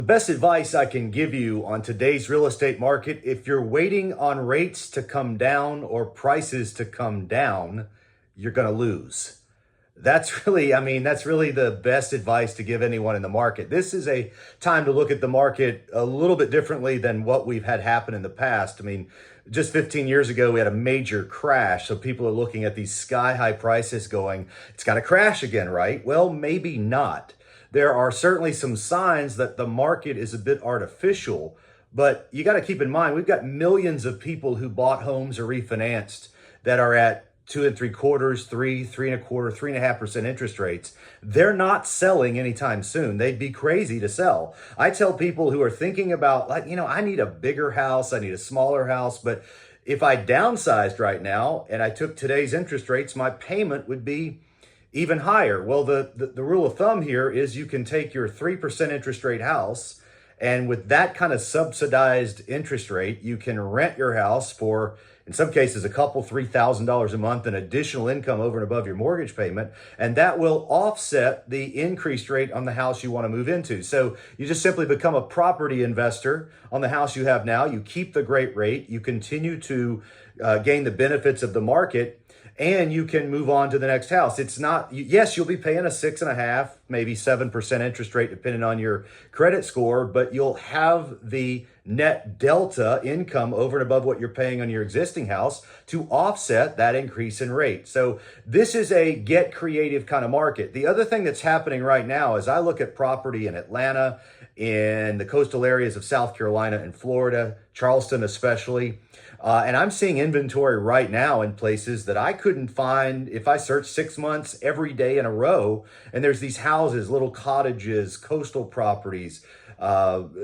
The best advice I can give you on today's real estate market, if you're waiting on rates to come down or prices to come down, you're going to lose. That's really the best advice to give anyone in the market. This is a time to look at the market a little bit differently than what we've had happen in the past. Just 15 years ago, we had a major crash. So people are looking at these sky high prices going, it's got to crash again, right? Well, maybe not. There are certainly some signs that the market is a bit artificial, but you got to keep in mind, we've got millions of people who bought homes or refinanced that are at 2.75%, 3.25%, 3.5% interest rates. They're not selling anytime soon. They'd be crazy to sell. I tell people who are thinking about, I need a bigger house, I need a smaller house, but if I downsized right now and I took today's interest rates, my payment would be even higher. Well, the rule of thumb here is you can take your 3% interest rate house, and with that kind of subsidized interest rate, you can rent your house for, in some cases, a couple, $3,000 a month in additional income over and above your mortgage payment. And that will offset the increased rate on the house you want to move into. So you just simply become a property investor on the house you have now. You keep the great rate. You continue to gain the benefits of the market, and you can move on to the next house. It's not, yes, you'll be paying a 6.5%, maybe 7% interest rate, depending on your credit score, but you'll have the net delta income over and above what you're paying on your existing house to offset that increase in rate. So this is a get creative kind of market. The other thing that's happening right now is I look at property in Atlanta, in the coastal areas of South Carolina and Florida, Charleston especially. And I'm seeing inventory right now in places that I couldn't find if I searched 6 months every day in a row. And there's these houses, little cottages, coastal properties,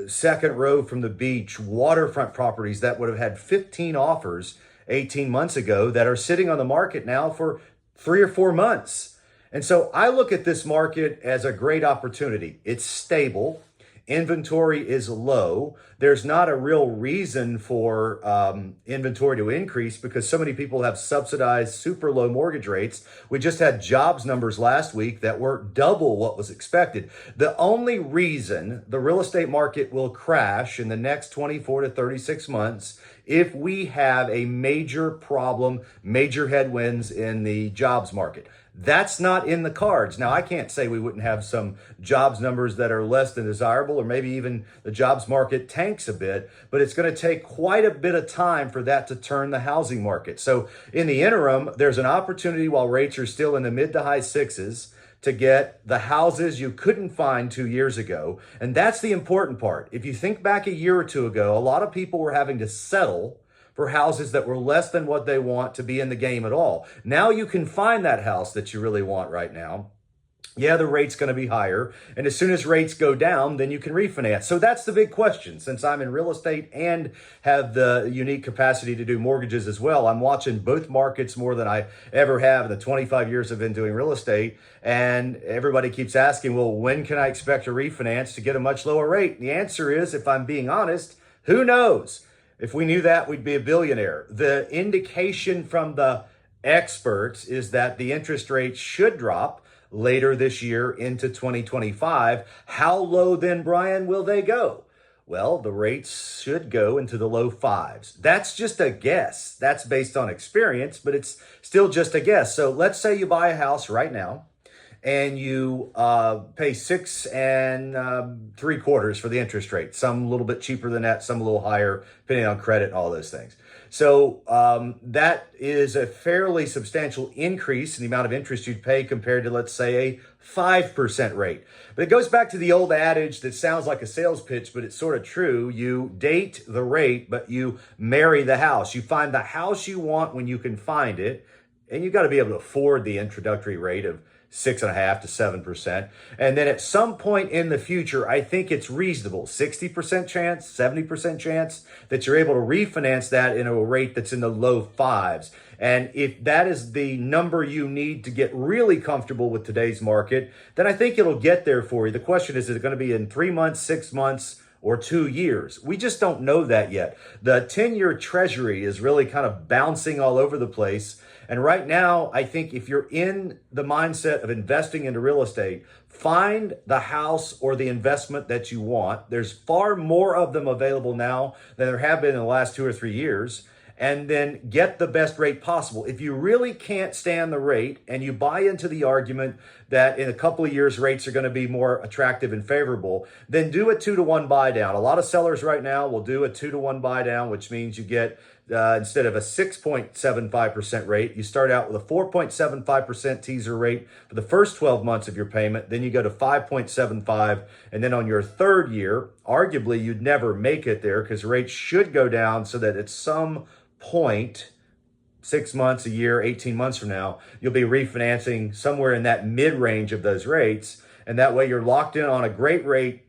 second row from the beach, waterfront properties that would have had 15 offers 18 months ago that are sitting on the market now for 3 or 4 months. And so I look at this market as a great opportunity. It's stable. Inventory is low. There's not a real reason for inventory to increase because so many people have subsidized super low mortgage rates. We just had jobs numbers last week that were double what was expected. The only reason the real estate market will crash in the next 24 to 36 months if we have a major problem, major headwinds in the jobs market. That's not in the cards. Now, I can't say we wouldn't have some jobs numbers that are less than desirable, or maybe even the jobs market tanks a bit, but it's going to take quite a bit of time for that to turn the housing market. So in the interim, there's an opportunity while rates are still in the mid to high sixes to get the houses you couldn't find 2 years ago. And that's the important part. If you think back a year or two ago, a lot of people were having to settle for houses that were less than what they want to be in the game at all. Now you can find that house that you really want right now. Yeah, the rate's going to be higher. And as soon as rates go down, then you can refinance. So that's the big question. Since I'm in real estate and have the unique capacity to do mortgages as well, I'm watching both markets more than I ever have in the 25 years I've been doing real estate. And everybody keeps asking, well, when can I expect a refinance to get a much lower rate? And the answer is, if I'm being honest, who knows? If we knew that, we'd be a billionaire. The indication from the experts is that the interest rates should drop later this year into 2025. How low then, Bryan, will they go? Well, the rates should go into the low fives. That's just a guess. That's based on experience, but it's still just a guess. So let's say you buy a house right now and you pay 6.75% for the interest rate. Some a little bit cheaper than that, some a little higher, depending on credit and all those things. So that is a fairly substantial increase in the amount of interest you'd pay compared to, let's say, a 5% rate. But it goes back to the old adage that sounds like a sales pitch, but it's sort of true. You date the rate, but you marry the house. You find the house you want when you can find it, and you got to be able to afford the introductory rate of 6.5% to 7%. And then at some point in the future, I think it's reasonable, 60% chance, 70% chance that you're able to refinance that in a rate that's in the low fives. And if that is the number you need to get really comfortable with today's market, then I think it'll get there for you. The question is it going to be in 3 months, 6 months, or 2 years? We just don't know that yet. The 10-year treasury is really kind of bouncing all over the place. And right now, I think if you're in the mindset of investing into real estate, find the house or the investment that you want. There's far more of them available now than there have been in the last 2 or 3 years. And then get the best rate possible. If you really can't stand the rate and you buy into the argument that in a couple of years rates are going to be more attractive and favorable, then do a 2-to-1 buy down. A lot of sellers right now will do a 2-to-1 buy down, which means you get instead of a 6.75% rate, you start out with a 4.75% teaser rate for the first 12 months of your payment. Then you go to 5.75. And then on your third year, arguably you'd never make it there because rates should go down so that at some point, 6 months, a year, 18 months from now, you'll be refinancing somewhere in that mid-range of those rates. And that way you're locked in on a great rate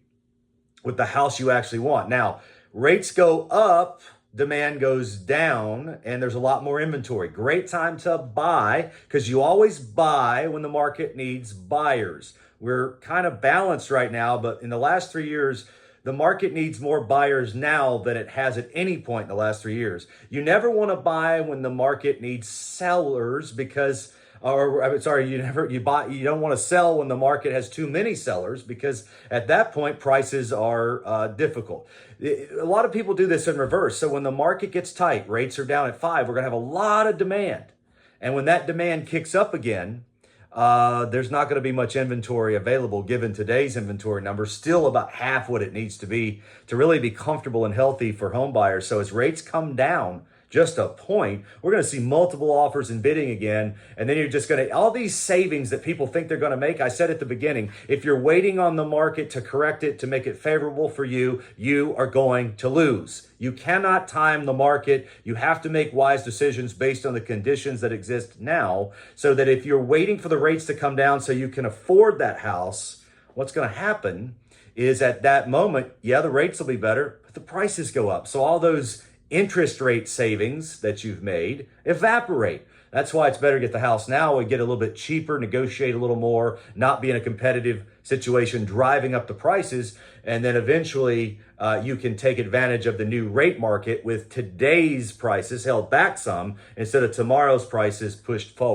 with the house you actually want. Now, rates go up, demand goes down, and there's a lot more inventory. Great time to buy because you always buy when the market needs buyers. We're kind of balanced right now, but in the last 3 years, the market needs more buyers now than it has at any point in the last 3 years. You never want to buy when the market needs sellers because, you don't want to sell when the market has too many sellers because at that point prices are difficult. A lot of people do this in reverse. So when the market gets tight, rates are down at 5, we're going to have a lot of demand. And when that demand kicks up again, there's not going to be much inventory available given today's inventory numbers, still about half what it needs to be to really be comfortable and healthy for home buyers. So as rates come down just a point, we're going to see multiple offers and bidding again. And then you're just going to, all these savings that people think they're going to make. I said at the beginning, if you're waiting on the market to correct it, to make it favorable for you, you are going to lose. You cannot time the market. You have to make wise decisions based on the conditions that exist now, so that if you're waiting for the rates to come down so you can afford that house, what's going to happen is at that moment, yeah, the rates will be better, but the prices go up. So all those interest rate savings that you've made evaporate. That's why it's better to get the house now and get a little bit cheaper, negotiate a little more, not be in a competitive situation driving up the prices. And then eventually you can take advantage of the new rate market with today's prices held back some instead of tomorrow's prices pushed forward.